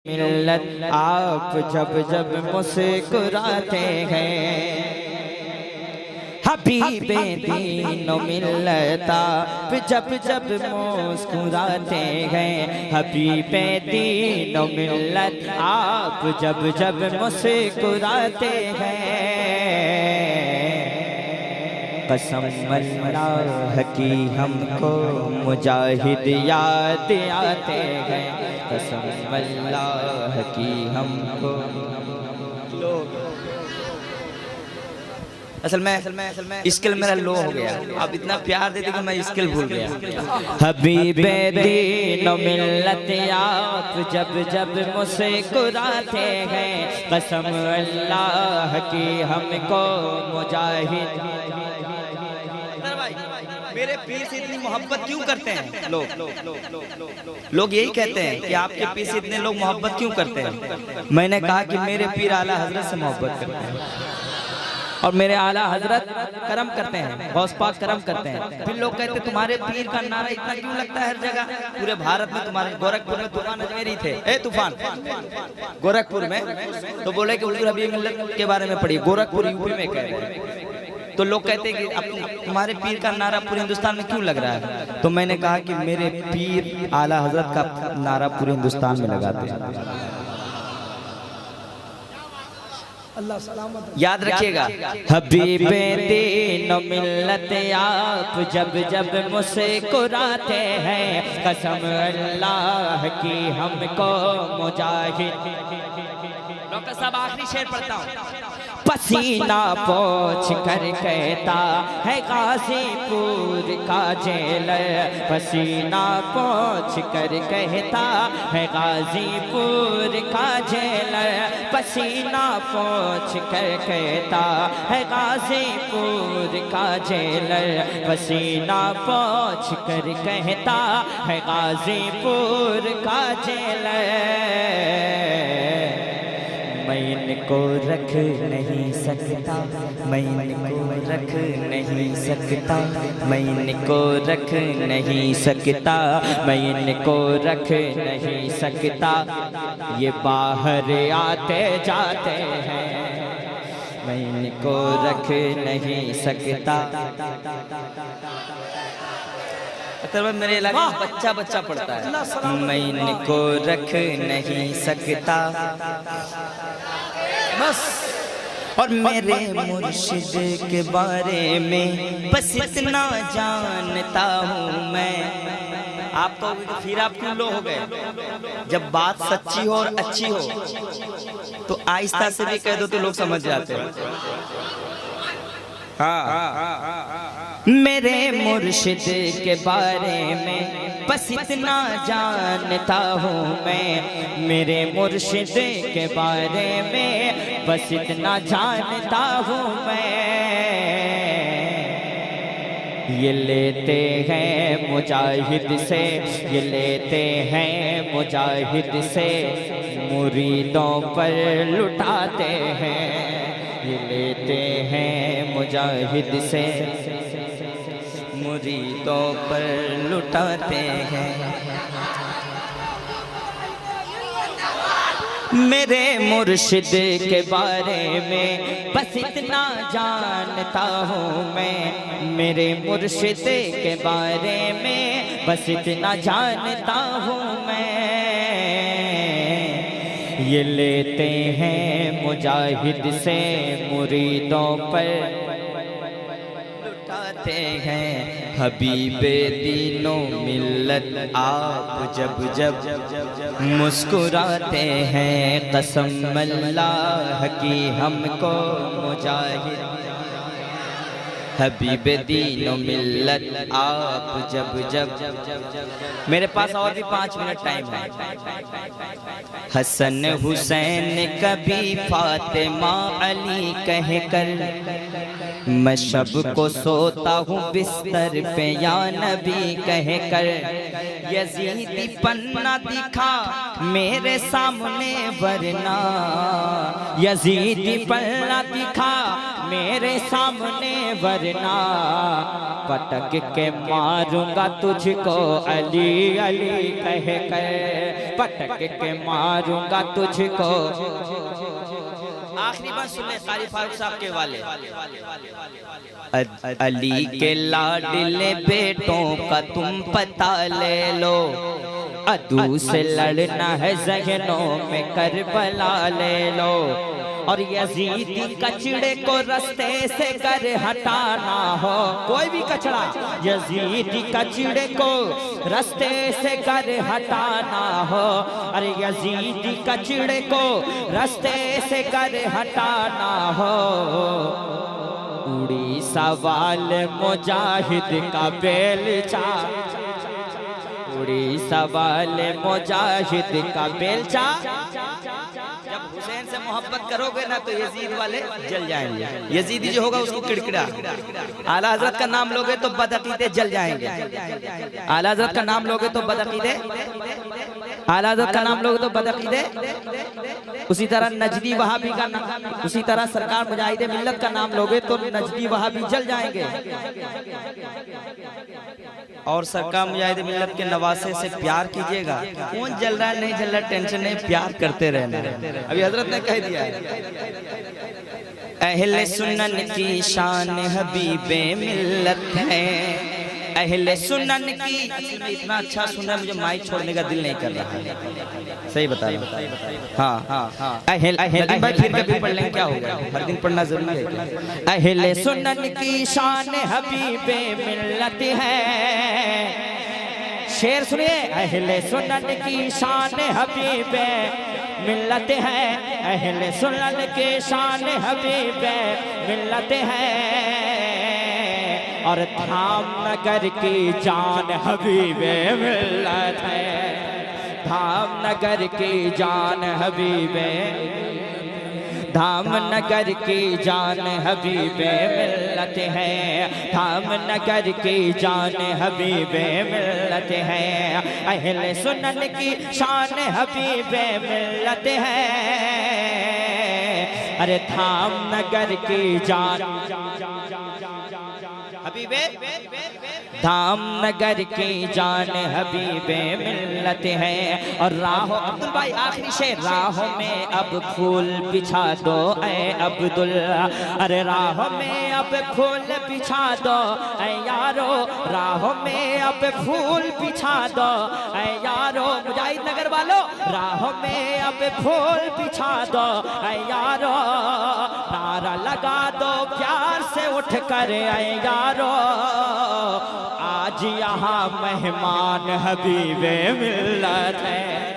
मिल्लत आप जब जब मुस्कुराते हैं, हबीबे दीनो मिल्लत आप जब जब मुस्कुराते हैं, हबीबे दीनो मिल्लत आप जब जब मुस्कुराते हैं। कसम अल्लाह की हमको मुजाहिद याद आते हैं, कसम अल्लाह की हमको। असल में स्किल मेरा लो हो गया, आप इतना प्यार देते कि मैं स्किल भूल गया। हबीबे दीनो मिल्लत आप जब जब मुस्कुराते हैं, कसम अल्लाह की हमको मुजाहिद। मेरे पीर से इतनी मोहब्बत क्यों करते हैं लोग यही कहते हैं कि आपके पीर से इतने लोग मोहब्बत क्यों करते हैं। मैंने कहा कि मेरे पीर आला हजरत से मोहब्बत करते हैं और मेरे आला हजरत करम करते हैं, गौस पाक करम करते हैं। फिर लोग कहते हैं तुम्हारे पीर का नारा इतना क्यों लगता है हर जगह। पूरे भारत में तुम्हारे गोरखपुर में तूफान अजमेरी थे, तूफान गोरखपुर में, तो बोले कि हुजूर हबीब मिल्लत के बारे में पढ़िए, गोरखपुर यूपी में कह रहे हैं। तो लोग कहते हैं कि अब तुम्हारे पीर का नारा पूरे हिंदुस्तान में क्यों लग रहा है। तो मैंने कहा कि मेरे पीर आला हजरत का नारा पूरे हिंदुस्तान में लगाते हैं। अल्लाह सलामत याद रखिएगा। हबीबे दीनो मिल्लत आप जब जब मुस्कुराते हैं, कसम अल्लाह की हमको मुजाहिद। डॉक्टर साहब आखिरी शेर पढ़ता हूँ। पसीना पोंछ कर कहता है गाजीपुर का जेलर, पसीना पोंछ कर कहता है गाजीपुर का जेलर, पसीना पोंछ कर कहता है गाजीपुर का जेलर, पसीना पोंछ कर कहता है गाजीपुर का जेलर। मैं इनको रख नहीं सकता, मैं इनको रख नहीं सकता, मैं इनको रख नहीं सकता, मैं इनको रख नहीं सकता। ये बाहर आते जाते हैं, मैं इनको रख नहीं सकता। मेरे इलाके में बच्चा बच्चा पढ़ता है, मैं इनको रख नहीं सकता बस। और मेरे मुर्शिद के बारे में बस इतना जानता हूँ मैं। आप कहोगे फिर आप क्यों लो हो गए। जब बात सच्ची हो और अच्छी हो तो आहिस्ता से भी कह दो तो लोग समझ जाते हैं। मेरे मुर्शिद के बारे में बस इतना जानता हूँ मैं, मेरे मुर्शिद के बारे में बस इतना जानता हूँ मैं। ये लेते हैं मुजाहिद से, ये लेते हैं मुजाहिद से, मुरीदों पर लुटाते हैं। ये लेते हैं मुजाहिद से, मुरीदों पर लुटाते हैं। मेरे मुर्शिद के बारे में बस इतना जानता हूँ मैं, मेरे मुर्शिद के बारे में बस इतना जानता हूँ मैं। ये लेते हैं मुजाहिद से, मुरीदों पर लुटाते हैं। हबीबे दीनो मिल्लत आप जब जब मुस्कुराते हैं, कसम अल्लाह की हमको मुजाहिद। हबीबे दीनो मिल्लत आप जब जब। मेरे पास और भी 5 मिनट टाइम है। हसन हुसैन कभी फातिमा अली कह कर, मैं शब को सोता हूँ बिस्तर पे या नबी कह कर। यजीदी पन्ना दिखा मेरे सामने वरना, यजीदी पन्ना दिखा मेरे सामने वरना, पटक के मारूंगा तुझको अली अली कह कर, पटक के मारूंगा तुझको। आखिरी बात सुन ले कारी फारूक साहब के वाले। अली के लाडले बेटों का तुम पता ले लो, अदू से लड़ना है ज़हनों में करबला ले लो, और यजीदी कचड़े को रास्ते से कर हटाना हो, कोई भी कचड़ा यजीदी कचड़े को रास्ते से कर हटाना हो, अरे यजीदी कचड़े को रास्ते से कर हटाना हो। उड़ी सवाल मुजाहिद का बेलचा, उड़ी सवाल मुजाहिद का बेलचा। जब हुसैन से मोहब्बत करोगे ना तो यजीद वाले जल जाएंगे, यजीदी जो होगा उसको किड़किड़ा। आला हजरत का नाम लोगे तो बदअकीदे जल जाएंगे, आला हजरत का नाम लोगे तो बदअकीदे, आला हजरत का नाम लोगे तो बदअकीदे। उसी तरह नजदी वहाबी का नाम, उसी तरह सरकार मुजाहिदे मिल्लत का नाम लोगे तो नजदी वहाबी जल जाएंगे। और सरकार मुजाहिदे मिल्लत के नवासे से प्यार कीजिएगा। कौन जल रहा है नहीं जल रहा टेंशन नहीं, प्यार करते रहना। अभी हजरत ने कह दिया अहले सुन्नत की शान हबीबे मिल्लत है, अहले सुन्नत की। इतना अच्छा सुना मुझे माइक छोड़ने का दिल नहीं कर रहा है, सही बता रहा। हाँ हाँ हाँ अहले भाई फिर कभी पढ़ लें क्या होगा, हर दिन पढ़ना जरूरी है। अहले सुन्नत की शान हबीबे मिल्लत है, शेर सुनिए। अहले सुन्नत की शान हबीबे मिल्लत है, अहले सुन्नत की शान हबीबे मिल्लत है, और धामनगर की जान हबीबे मिल्लत है, धामनगर की जान हबीबे, धामनगर की जान हबीबे मिल्लत है, धामनगर की जान हबीबे मिल्लत है, अहले सुन्नत की शान हबीबे मिल्लत है, अरे धामनगर की जान हबीबे, धामनगर की जान हबीबे मिल्लत है। और राहों अब्दुल भाई आखिरी शेर, राहों में अब फूल बिछा दो ऐ अब्दुल, अरे राहों में अब फूल बिछा दो ऐ यारो, राहों में अब फूल बिछा दो ऐ यारो, मुजाहिद नगर वालों राहों में अब फूल बिछा दो ऐ यारो, नारा लगा दो प्यार से उठ कर ऐ यारो, आज यहाँ मेहमान हबीबे मिल्लत है।